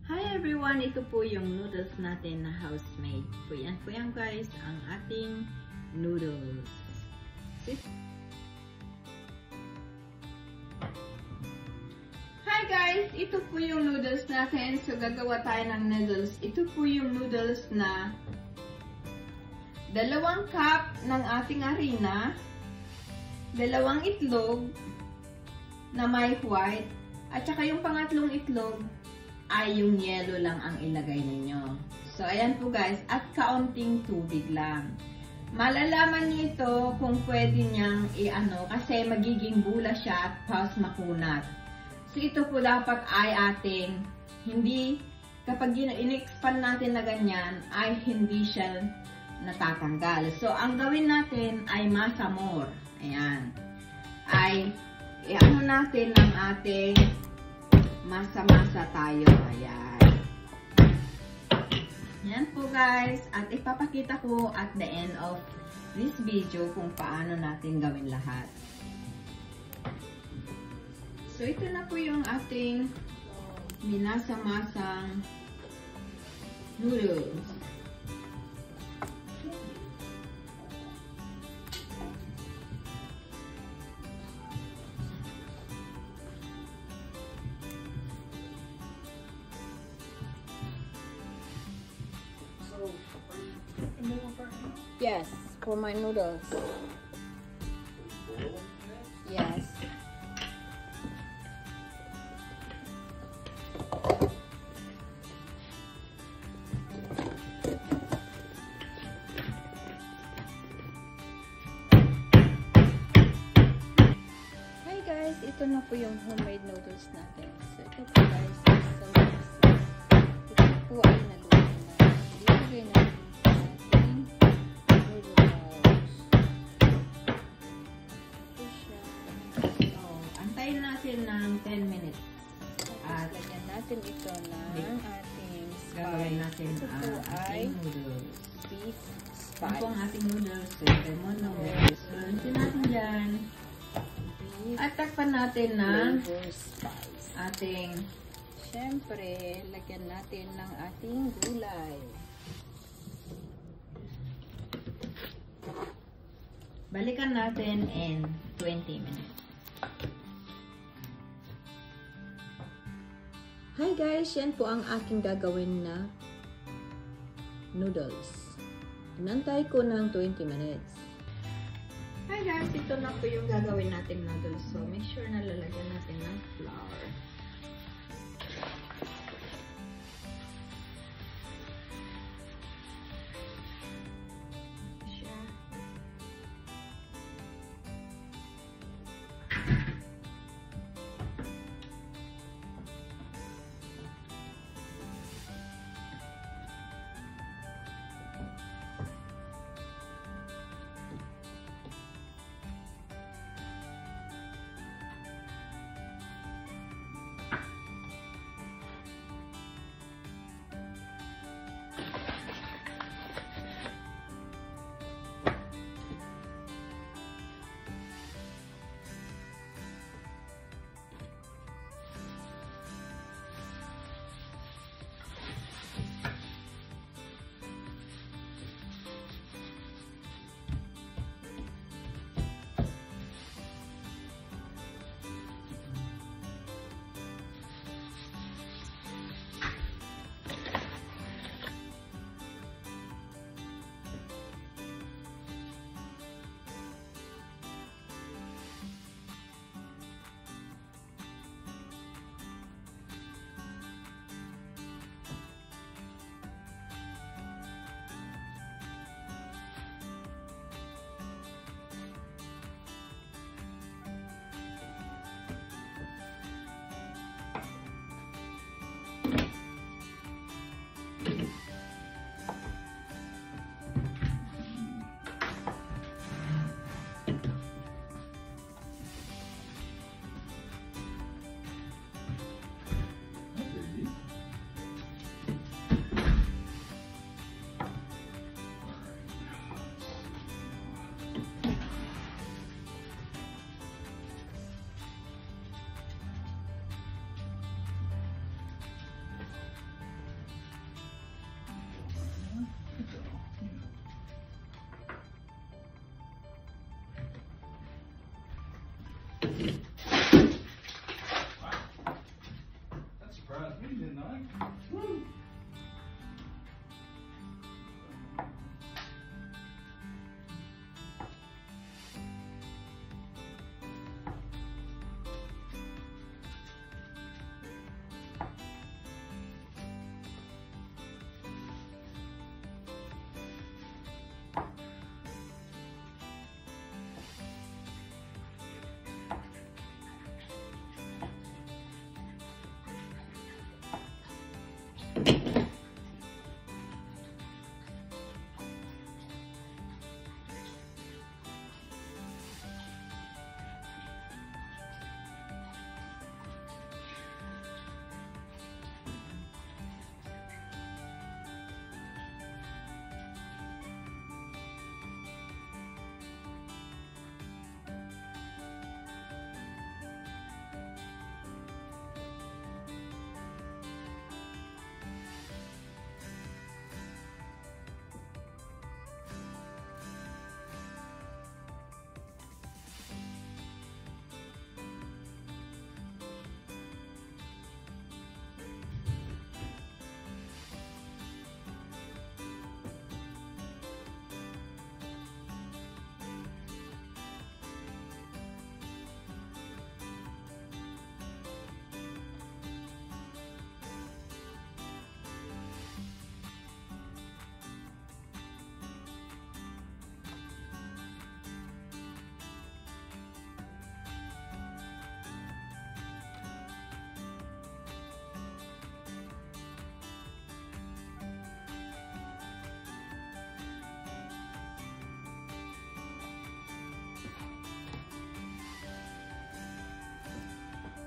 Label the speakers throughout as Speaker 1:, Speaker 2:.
Speaker 1: Hi everyone! Ito po yung noodles natin na house-made. Yan po yan guys, ang ating noodles. Hi guys! Ito po yung noodles natin. So gagawa tayo ng noodles. Ito po yung noodles na 2 cup ng ating harina, 2 itlog na may white, at saka yung pangatlong itlog ay yung yellow lang ang ilagay ninyo. So, ayan po guys. At kaunting tubig lang. Malalaman niyo ito kung pwede niyang i-ano kasi magiging bula siya at pas makunat. So, ito po dapat ay ating hindi, kapag in-expand natin na ganyan, ay hindi siya natatanggal. So, ang gawin natin ay masamor. Ayan. Ay, i-ano natin ng ating masa-masa tayo. Ayan. Yan po guys. At ipapakita ko at the end of this video kung paano natin gawin lahat. So, ito na po yung ating minasa-masang noodles. Yes, for my noodles. Yes. Hi guys, ito na po yung homemade noodles natin. So ito po guys, ito po ay naluto na. Ilagay natin. Antayin natin ng 10 minutes. At lagyan natin ito ng ating spice. Gagawin natin ang ating noodles. Beef spice. Ito ang ating noodles. Lemon noodles. Luntin natin dyan. At takpan natin ng ating, syempre, lagyan natin ng ating gulay. Balikan natin in 20 minutes. Hi guys, yan po ang aking gagawin na noodles. Inantay ko ng 20 minutes. Hi guys, ito na po yung gagawin nating noodles. So make sure na lalagyan natin ng flour.
Speaker 2: Trust me, did not. Woo!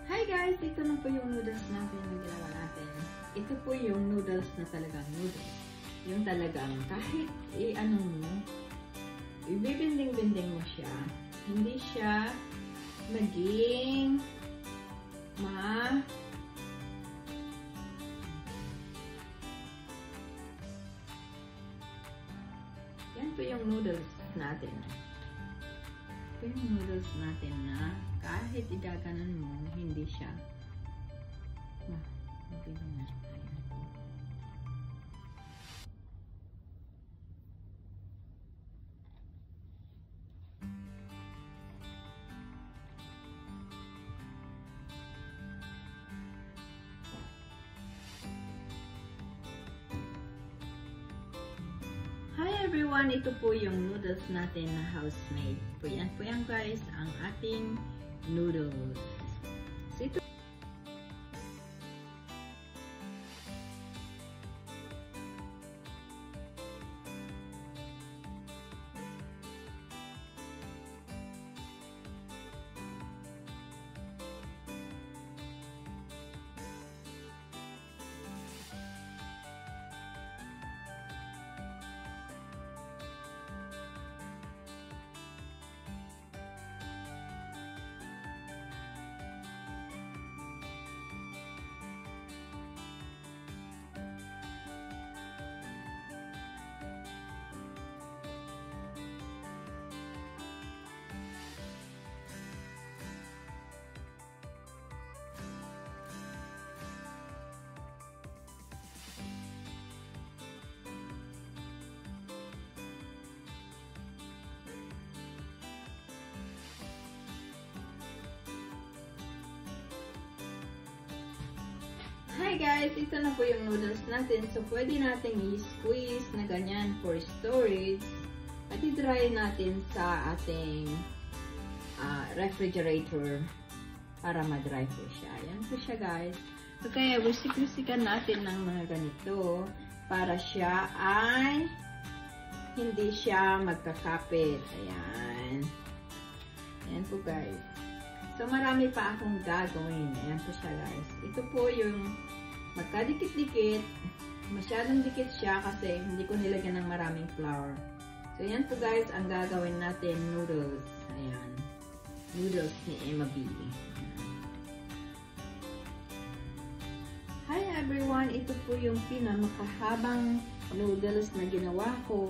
Speaker 1: Hi guys! Ito na po yung noodles natin na ginawa natin. Ito po yung noodles na talagang noodles. Yung talagang kahit i-ano mo, ibibinding-binding mo siya. Hindi siya maging Yan po yung noodles natin. Ito yung noodles natin na kahit igaganon mo, hindi siya mabili na. Hi everyone! Ito po yung noodles natin na house-made. Po yan guys, ang ating noodles. So, ito Hi guys! Ito na po yung noodles natin. So, pwede natin i-squeeze na ganyan for storage. At i-dry natin sa ating refrigerator para ma-dry po siya. Ayan po siya guys. So, kaya wisik-wisikan natin ng mga ganito para siya ay hindi siya magkakapit. Ayan. Ayan po guys. So, marami pa akong gagawin. Ayan po siya guys. Ito po yung magkadikit-dikit. Masyadong dikit siya kasi hindi ko nilagyan ng maraming flour. So, ayan po guys, ang gagawin natin, noodles. Ayan. Noodles ni Emma B. Hi everyone! Ito po yung pinamakahabang noodles na ginawa ko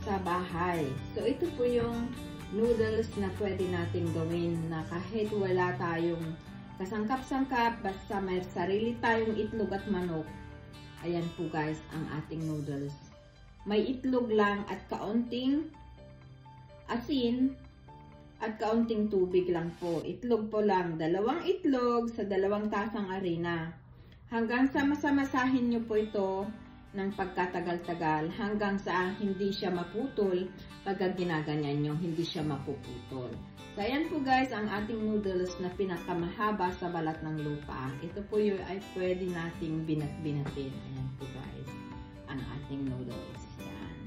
Speaker 1: sa bahay. So, ito po yung noodles na pwede natin gawin na kahit wala tayong kasangkap-sangkap, basta may sarili tayong itlog at manok. Ayan po guys, ang ating noodles. May itlog lang at kaunting asin at kaunting tubig lang po. Itlog po lang, 2 itlog sa 2 tasang harina. Hanggang sa masamasahin nyo po ito ng pagkatagal-tagal hanggang sa hindi siya maputol. Pagka ginaganyan nyo, hindi siya mapuputol. So, ayan po guys, ang ating noodles na pinakamahaba sa balat ng lupa. Ito po yung ay pwede nating binat-binatin. Ayan po guys, ang ating noodles. Ayan.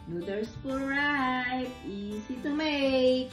Speaker 1: Noodles for right. Easy to make.